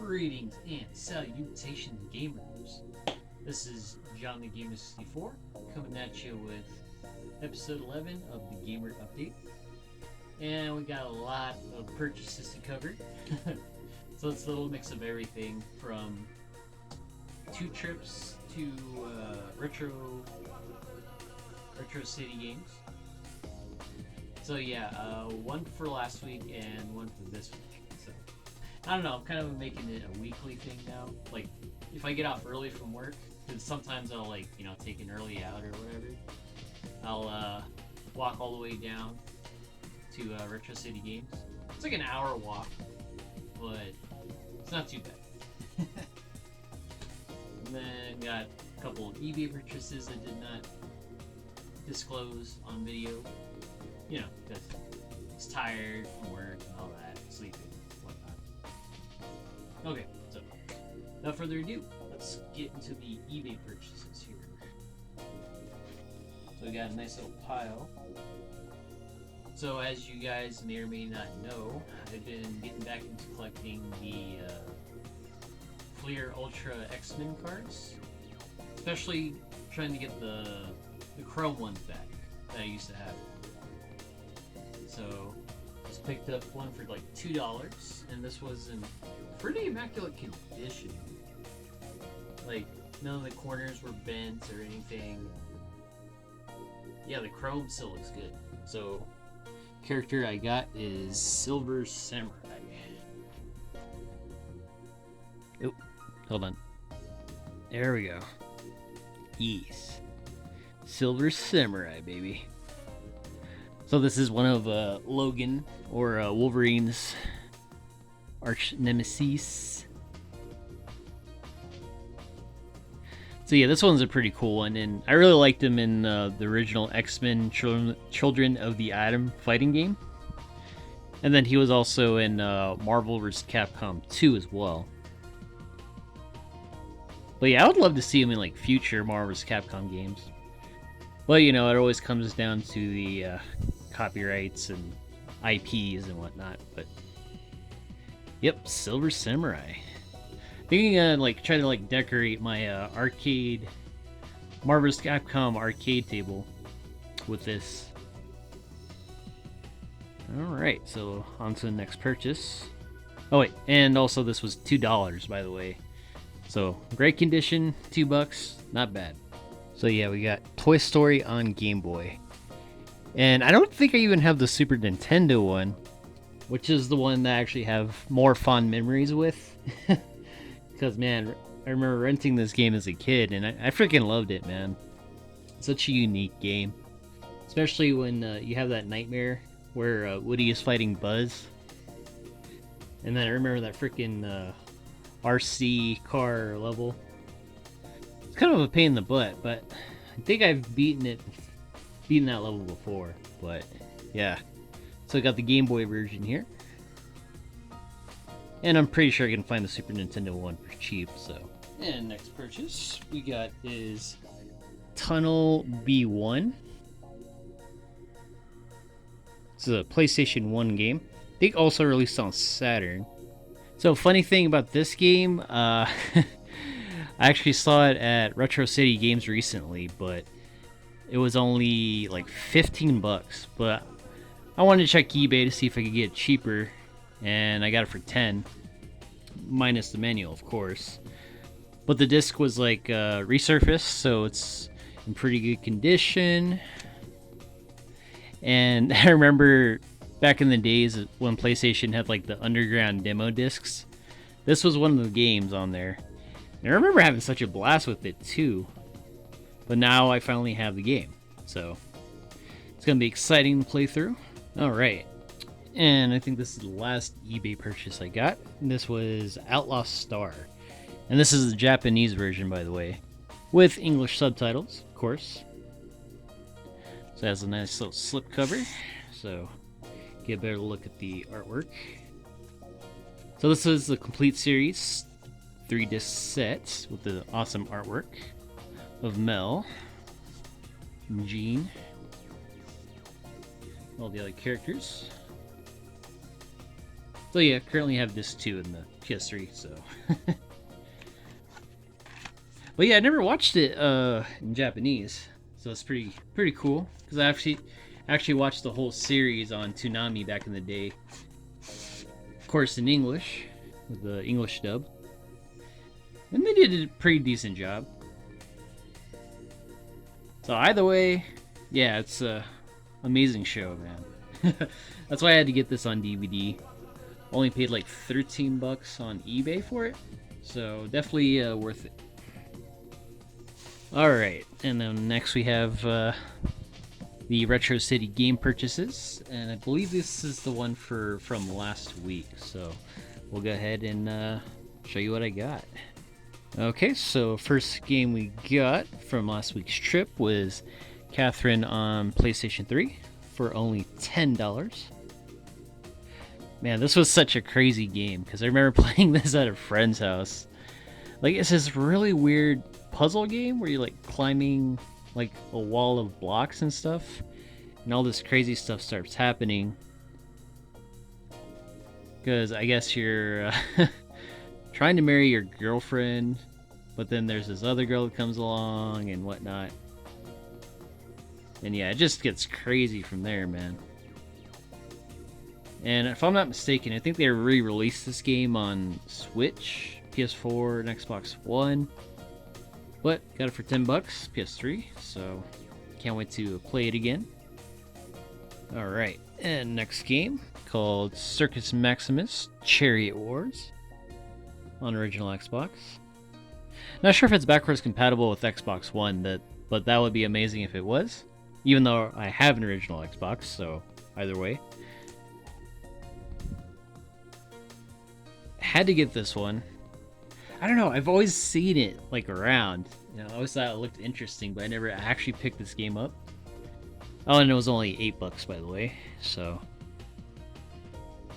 Greetings and salutations, gamers. This is John the Gamer 64 coming at you with episode 11 of the Gamer Update. And we got a lot of purchases to cover. So it's a little mix of everything from 2 trips to retro city games. So yeah, one for last week and one for this week. So I don't know, I'm kind of making it a weekly thing now. Like if I get off early from work, because sometimes I'll take an early out or whatever. I'll walk all the way down to Retro City Games. It's like an hour walk, but it's not too bad. And then got a couple of eBay purchases I did not disclose on video. You know, because I was tired from work and all that, sleeping, whatnot. Okay, so without further ado, let's get into the eBay purchases here. So we got a nice little pile. So as you guys may or may not know, I've been getting back into collecting the Fleer Ultra X-Men cards. Especially trying to get the chrome ones back that I used to have. So just picked up one for like $2, and this was in pretty immaculate condition. Like none of the corners were bent or anything. Yeah, the chrome still looks good. So character I got is Silver Samurai. Oh, hold on. There we go. Yes. Silver Samurai, baby. So this is one of Logan or Wolverine's arch nemesis. So yeah, this one's a pretty cool one, and I really liked him in the original X-Men Children of the Atom fighting game. And then he was also in Marvel vs. Capcom 2 as well. But yeah, I would love to see him in like future Marvel vs. Capcom games. But you know, it always comes down to the copyrights and IPs and whatnot. But yep, Silver Samurai. I think I'm gonna try to decorate my arcade Marvel vs. Capcom arcade table with this. Alright, so on to the next purchase. Oh wait, and also this was $2, by the way. So great condition, $2, not bad. So yeah, we got Toy Story on Game Boy. And I don't think I even have the Super Nintendo one, which is the one that I actually have more fond memories with. Because man, I remember renting this game as a kid, and I freaking loved it, man. Such a unique game. Especially when you have that nightmare where Woody is fighting Buzz. And then I remember that freaking RC car level. It's kind of a pain in the butt, but I think I've beaten that level before. But yeah, so I got the Game Boy version here, and I'm pretty sure I can find the Super Nintendo one for cheap. So, and next purchase we got is Tunnel B1. It's a PlayStation 1 game. I think also released on Saturn. So funny thing about this game, I actually saw it at Retro City Games recently, but it was only like $15. But I wanted to check eBay to see if I could get it cheaper, and I got it for 10, minus the manual, of course. But the disc was resurfaced, so it's in pretty good condition. And I remember back in the days when PlayStation had the underground demo discs, this was one of the games on there. And I remember having such a blast with it too. But now I finally have the game, so it's gonna be exciting to play through. All right, and I think this is the last eBay purchase I got. And this was Outlaw Star, and this is the Japanese version, by the way, with English subtitles, of course. So it has a nice little slip cover, so get a better look at the artwork. So this is the complete series, 3-disc set with the awesome artwork of Mel, Jean, all the other characters. So yeah, currently have disc 2 in the PS3, so. But yeah, I never watched it in Japanese, so it's pretty cool. Because I actually watched the whole series on Toonami back in the day. Of course, in English, with the English dub, and they did a pretty decent job. So either way, yeah, it's a amazing show, man. That's why I had to get this on DVD. Only paid like $13 on eBay for it, so definitely worth it. Alright, and then next we have the Retro City game purchases, and I believe this is the one from last week, so we'll go ahead and show you what I got. Okay, so first game we got from last week's trip was Catherine on PlayStation 3 for only $10. Man, this was such a crazy game, because I remember playing this at a friend's house. Like, it's this really weird puzzle game where you're like climbing like a wall of blocks and stuff, and all this crazy stuff starts happening because I guess you're trying to marry your girlfriend, but then there's this other girl that comes along and whatnot, and yeah, it just gets crazy from there, man. And if I'm not mistaken, I think they re-released this game on Switch, PS4, and Xbox One. But got it for $10, PS3, so can't wait to play it again. Alright, and next game called Circus Maximus Chariot Wars on original Xbox. Not sure if it's backwards compatible with Xbox One, but that would be amazing if it was. Even though I have an original Xbox, so either way. Had to get this one. I don't know, I've always seen it like around. You know, I always thought it looked interesting, but I never actually picked this game up. Oh, and it was only $8, by the way, so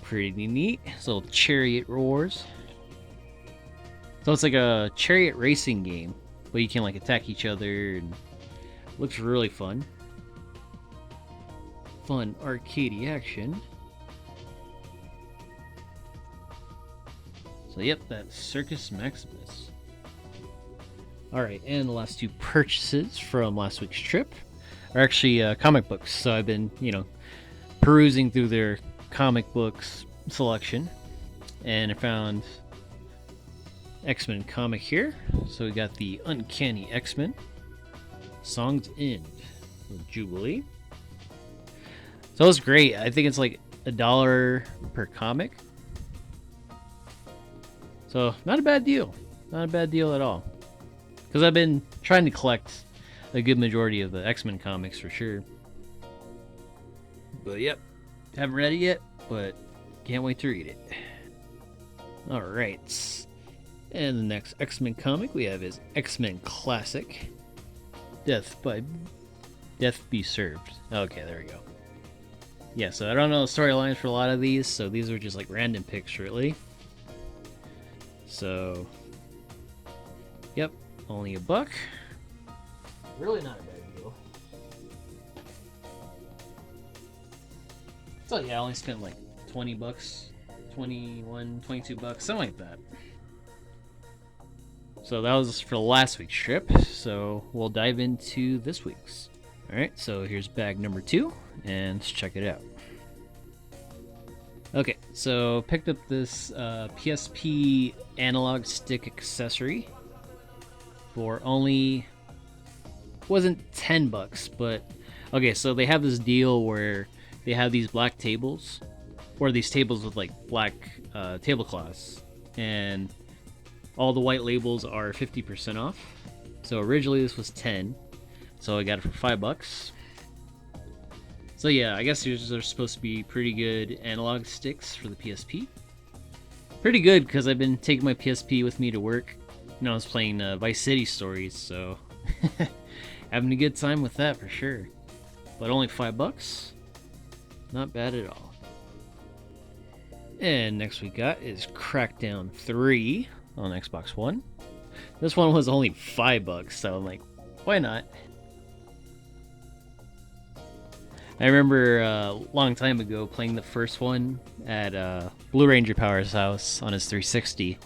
pretty neat. This little Chariot Wars. So it's like a chariot racing game, but you can like attack each other, and looks really fun. Fun arcadey action. So yep, that's Circus Maximus. Alright, and the last two purchases from last week's trip are actually comic books. So I've been, perusing through their comic books selection, and I found X-Men comic here. So we got the Uncanny X-Men, Song's End with Jubilee. So it's great. I think it's like $1 per comic. So, not a bad deal. Not a bad deal at all. Because I've been trying to collect a good majority of the X-Men comics for sure. But yep, haven't read it yet, but can't wait to read it. Alright. And the next X-Men comic we have is X-Men Classic. Death Be Served. Okay, there we go. Yeah, so I don't know the storylines for a lot of these, so these are just like random picks really. So, yep, only $1. Really not a bad deal. So yeah, I only spent like $20, 21, $22, something like that. So that was for last week's trip, so we'll dive into this week's. Alright, so here's bag number 2, and let's check it out. Okay, so picked up this PSP analog stick accessory for only, wasn't $10, but okay, so they have this deal where they have these black tables, or these tables with like black tablecloths, and all the white labels are 50% off. So originally this was $10, so I got it for $5. So yeah, I guess these are supposed to be pretty good analog sticks for the PSP. Pretty good, because I've been taking my PSP with me to work. I was playing Vice City Stories, so having a good time with that for sure. But only $5, not bad at all. And next we got is Crackdown 3 on Xbox One. This one was only $5, so I'm like, why not? I remember a long time ago playing the first one at Blue Ranger Power's house on his 360.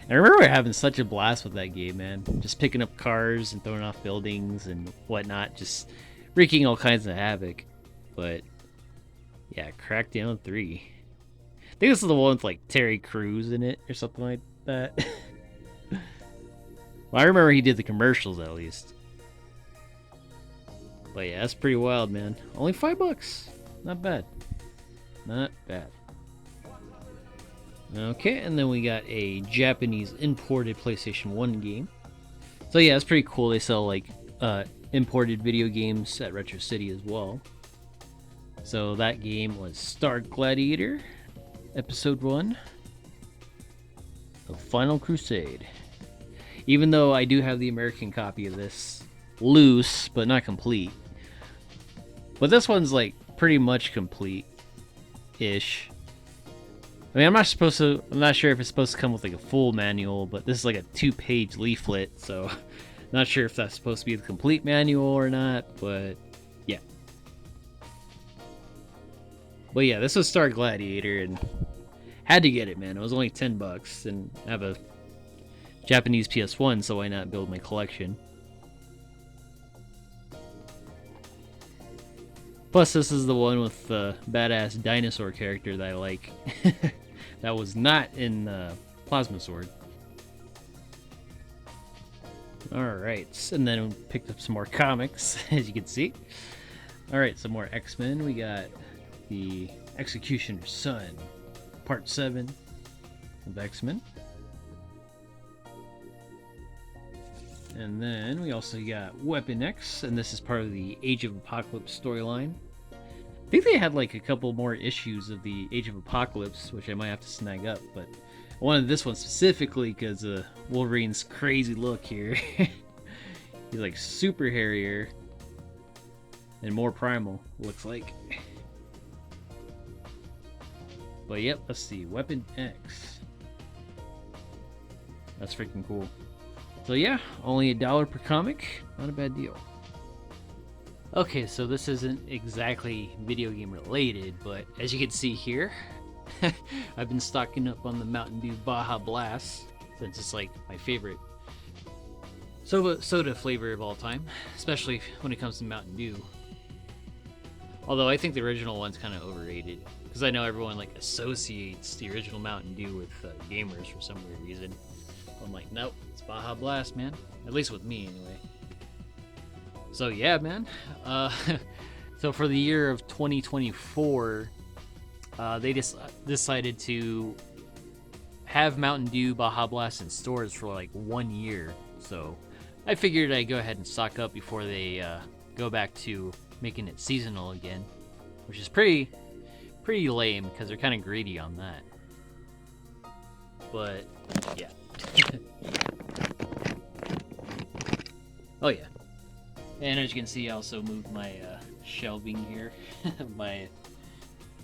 And I remember having such a blast with that game, man. Just picking up cars and throwing off buildings and whatnot, just wreaking all kinds of havoc. But yeah, Crackdown 3. I think this is the one with like Terry Crews in it or something like that. Well, I remember he did the commercials at least. But yeah, that's pretty wild, man. Only $5. Not bad. Not bad. Okay, and then we got a Japanese imported PlayStation 1 game. So yeah, it's pretty cool. They sell like imported video games at Retro City as well. So that game was Star Gladiator, Episode 1, The Final Crusade. Even though I do have the American copy of this loose, but not complete. But this one's like pretty much complete-ish. I mean, I'm not sure if it's supposed to come with like a full manual, but this is like a 2-page leaflet, so not sure if that's supposed to be the complete manual or not, but yeah. But yeah, this was Star Gladiator, and had to get it, man. It was only $10, and I have a Japanese PS1, so why not build my collection? Plus, this is the one with the badass dinosaur character that I like. That was not in Plasma Sword. Alright, and then we picked up some more comics, as you can see. Alright, some more X-Men. We got the Executioner's Son, Part 7 of X-Men. And then we also got Weapon X, and this is part of the Age of Apocalypse storyline. I think they had like a couple more issues of the Age of Apocalypse, which I might have to snag up, but I wanted this one specifically because of Wolverine's crazy look here. He's like super hairier and more primal, looks like. But yep, let's see, Weapon X. That's freaking cool. So yeah, only $1 per comic, not a bad deal. Okay, so this isn't exactly video game related, but as you can see here, I've been stocking up on the Mountain Dew Baja Blast, since it's like my favorite soda flavor of all time, especially when it comes to Mountain Dew. Although I think the original one's kind of overrated, because I know everyone like associates the original Mountain Dew with gamers for some weird reason. I'm like, nope, it's Baja Blast, man. At least with me, anyway. So yeah, man. So for the year of 2024, they just decided to have Mountain Dew Baja Blast in stores for like 1 year. So I figured I'd go ahead and stock up before they go back to making it seasonal again, which is pretty lame because they're kind of greedy on that. But yeah. Oh yeah. And as you can see, I also moved my shelving here, my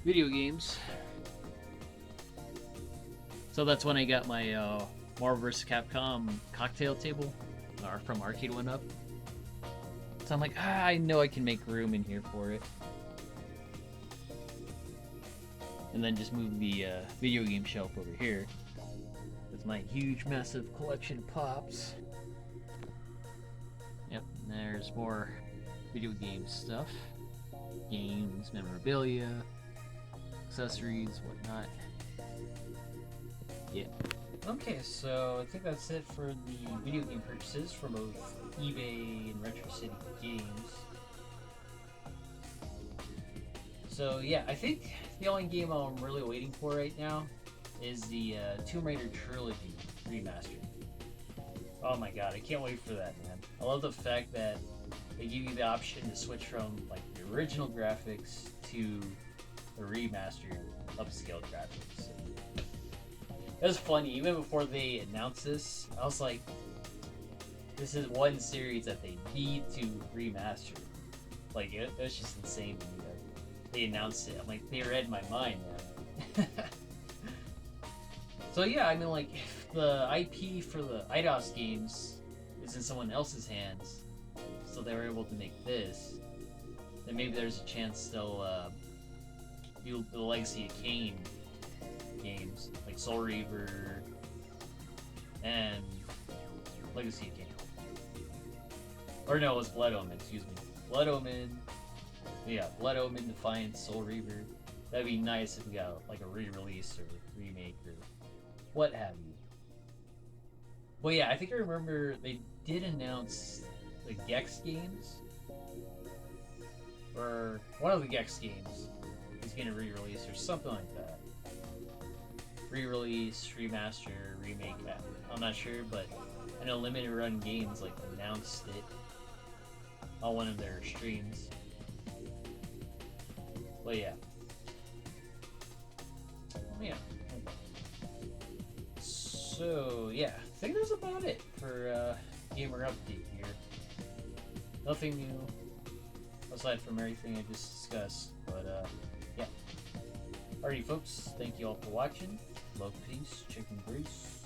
video games. So that's when I got my Marvel vs. Capcom cocktail table from Arcade One Up. So I'm like, I know I can make room in here for it. And then just move the video game shelf over here with my huge, massive collection of pops. Yep, and there's more video game stuff. Games, memorabilia, accessories, whatnot. Yeah. Okay, so I think that's it for the video game purchases for both eBay and Retro City Games. So yeah, I think the only game I'm really waiting for right now is the Tomb Raider Trilogy remastered. Oh my god, I can't wait for that, man. I love the fact that they give you the option to switch from like the original graphics to the remastered upscaled graphics. It was funny, even before they announced this, I was like, this is one series that they need to remaster. Like, it was just insane to me that they announced it. I'm like, they read my mind, man. So yeah, I mean, like, if the IP for the IDOS games is in someone else's hands, so they were able to make this, then maybe there's a chance they'll do the Legacy of Kain games, like Soul Reaver and Legacy of Kain. Or no, it was Blood Omen, excuse me. Blood Omen, yeah, Blood Omen, Defiance, Soul Reaver. That'd be nice if we got like a re-release or remake or what have you. Well, yeah, I think I remember they did announce the Gex games, or one of the Gex games is getting re-released or something like that. Re-release, remaster, remake. I'm not sure, but I know Limited Run Games like announced it on one of their streams. But yeah. Oh yeah. So yeah, I think that's about it for gamer update here. Nothing new aside from everything I just discussed. But yeah. Alrighty, folks. Thank you all for watching. Love, peace, chicken grease.